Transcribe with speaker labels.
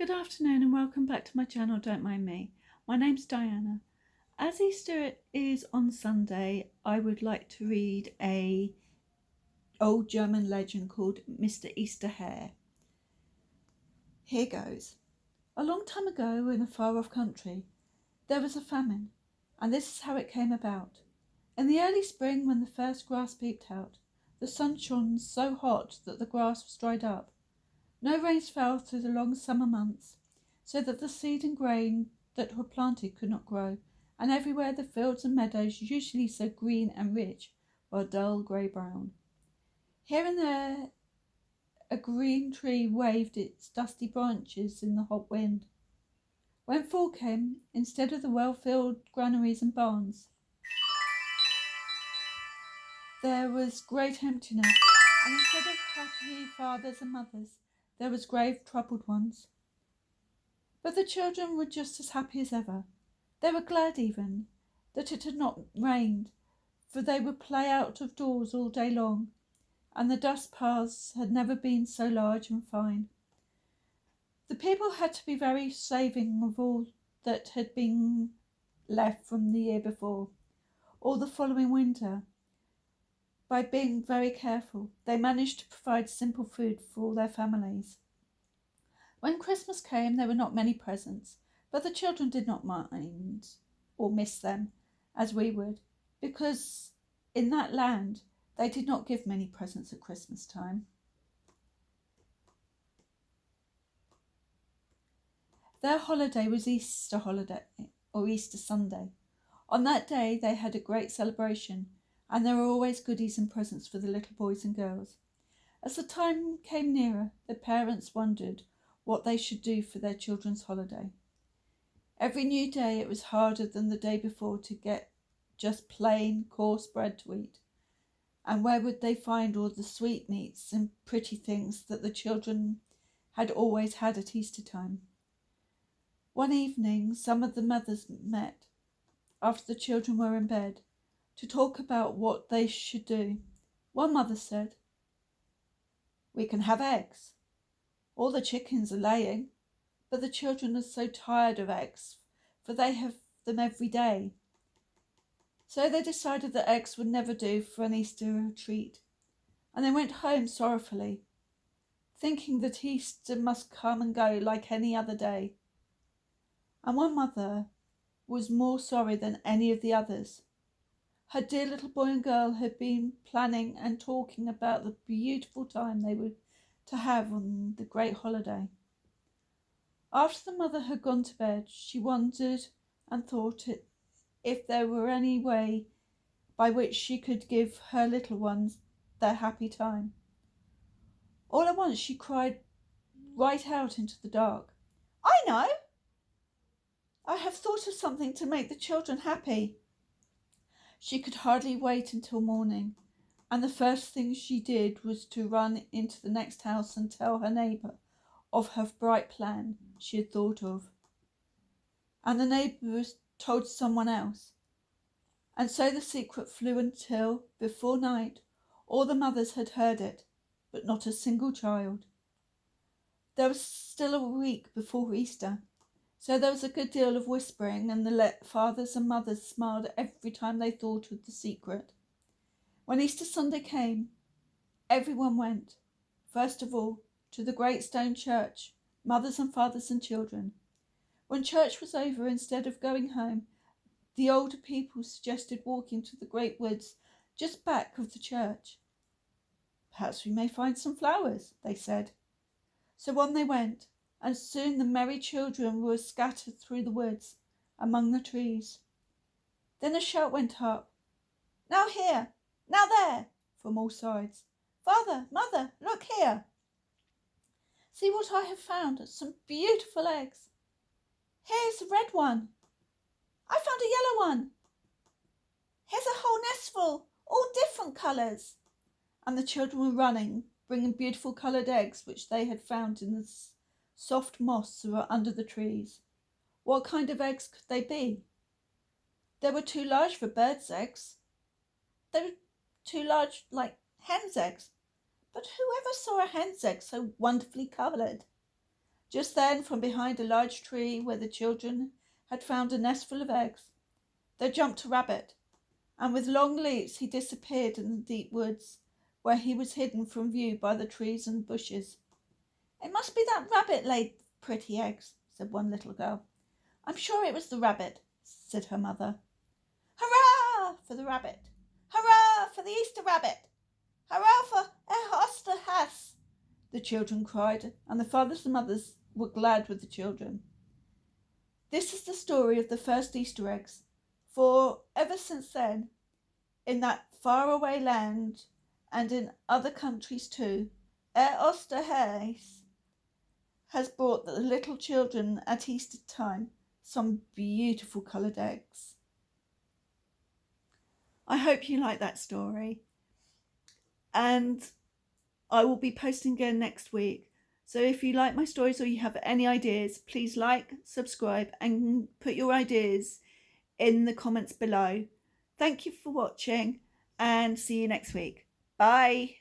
Speaker 1: Good afternoon and welcome back to my channel, Don't Mind Me. My name's Diana. As Easter is on Sunday, I would like to read a old German legend called Mr. Easter Hare. Here goes. A long time ago in a far off country, there was a famine, and this is how it came about. In the early spring, when the first grass peeped out, the sun shone so hot that the grass was dried up. No rains fell through the long summer months, so that the seed and grain that were planted could not grow, and everywhere the fields and meadows, usually so green and rich, were dull grey-brown. Here and there a green tree waved its dusty branches in the hot wind. When fall came, instead of the well-filled granaries and barns, there was great emptiness, and instead of happy fathers and mothers, there was grave troubled ones. But the children were just as happy as ever. They were glad even that it had not rained, for they would play out of doors all day long, and the dust paths had never been so large and fine. The people had to be very saving of all that had been left from the year before, or the following winter. By being very careful, they managed to provide simple food for all their families. When Christmas came, there were not many presents, but the children did not mind or miss them, as we would, because in that land they did not give many presents at Christmas time. Their holiday was Easter holiday, or Easter Sunday. On that day they had a great celebration, and there were always goodies and presents for the little boys and girls. As the time came nearer, the parents wondered what they should do for their children's holiday. Every new day it was harder than the day before to get just plain, coarse bread to eat. And where would they find all the sweetmeats and pretty things that the children had always had at Easter time? One evening, some of the mothers met, after the children were in bed, to talk about what they should do. One mother said, "We can have eggs. All the chickens are laying, but the children are so tired of eggs, for they have them every day." So they decided that eggs would never do for an Easter treat, and they went home sorrowfully, thinking that Easter must come and go like any other day. And one mother was more sorry than any of the others. Her dear little boy and girl had been planning and talking about the beautiful time they were to have on the great holiday. After the mother had gone to bed, she wondered and thought if there were any way by which she could give her little ones their happy time. All at once she cried right out into the dark, "I know! I have thought of something to make the children happy." She could hardly wait until morning, and the first thing she did was to run into the next house and tell her neighbour of her bright plan she had thought of. And the neighbour told someone else. And so the secret flew until, before night, all the mothers had heard it, but not a single child. There was still a week before Easter, so there was a good deal of whispering, and the fathers and mothers smiled every time they thought of the secret. When Easter Sunday came, everyone went, first of all, to the great stone church, mothers and fathers and children. When church was over, instead of going home, the older people suggested walking to the great woods just back of the church. "Perhaps we may find some flowers," they said. So on they went, and soon the merry children were scattered through the woods, among the trees. Then a shout went up, "Now here! Now there!" from all sides. "Father, mother, look here! See what I have found, some beautiful eggs. Here's a red one. I found a yellow one. Here's a whole nestful, all different colours." And the children were running, bringing beautiful coloured eggs which they had found in the soft moss under the trees. What kind of eggs could they be? They were too large for birds' eggs. They were too large like hens' eggs. But who ever saw a hen's egg so wonderfully coloured? Just then, from behind a large tree where the children had found a nest full of eggs, there jumped a rabbit, and with long leaps he disappeared in the deep woods, where he was hidden from view by the trees and bushes. "It must be that rabbit laid pretty eggs," said one little girl. "I'm sure it was the rabbit," said her mother. "Hurrah for the rabbit! Hurrah for the Easter rabbit! Hurrah for Esterhas!" the children cried, and the fathers and mothers were glad with the children. This is the story of the first Easter eggs, for ever since then, in that faraway land and in other countries too, Esterhas has brought the little children at Easter time some beautiful coloured eggs. I hope you like that story, and I will be posting again next week. So if you like my stories or you have any ideas, please like, subscribe, and put your ideas in the comments below. Thank you for watching, and see you next week. Bye.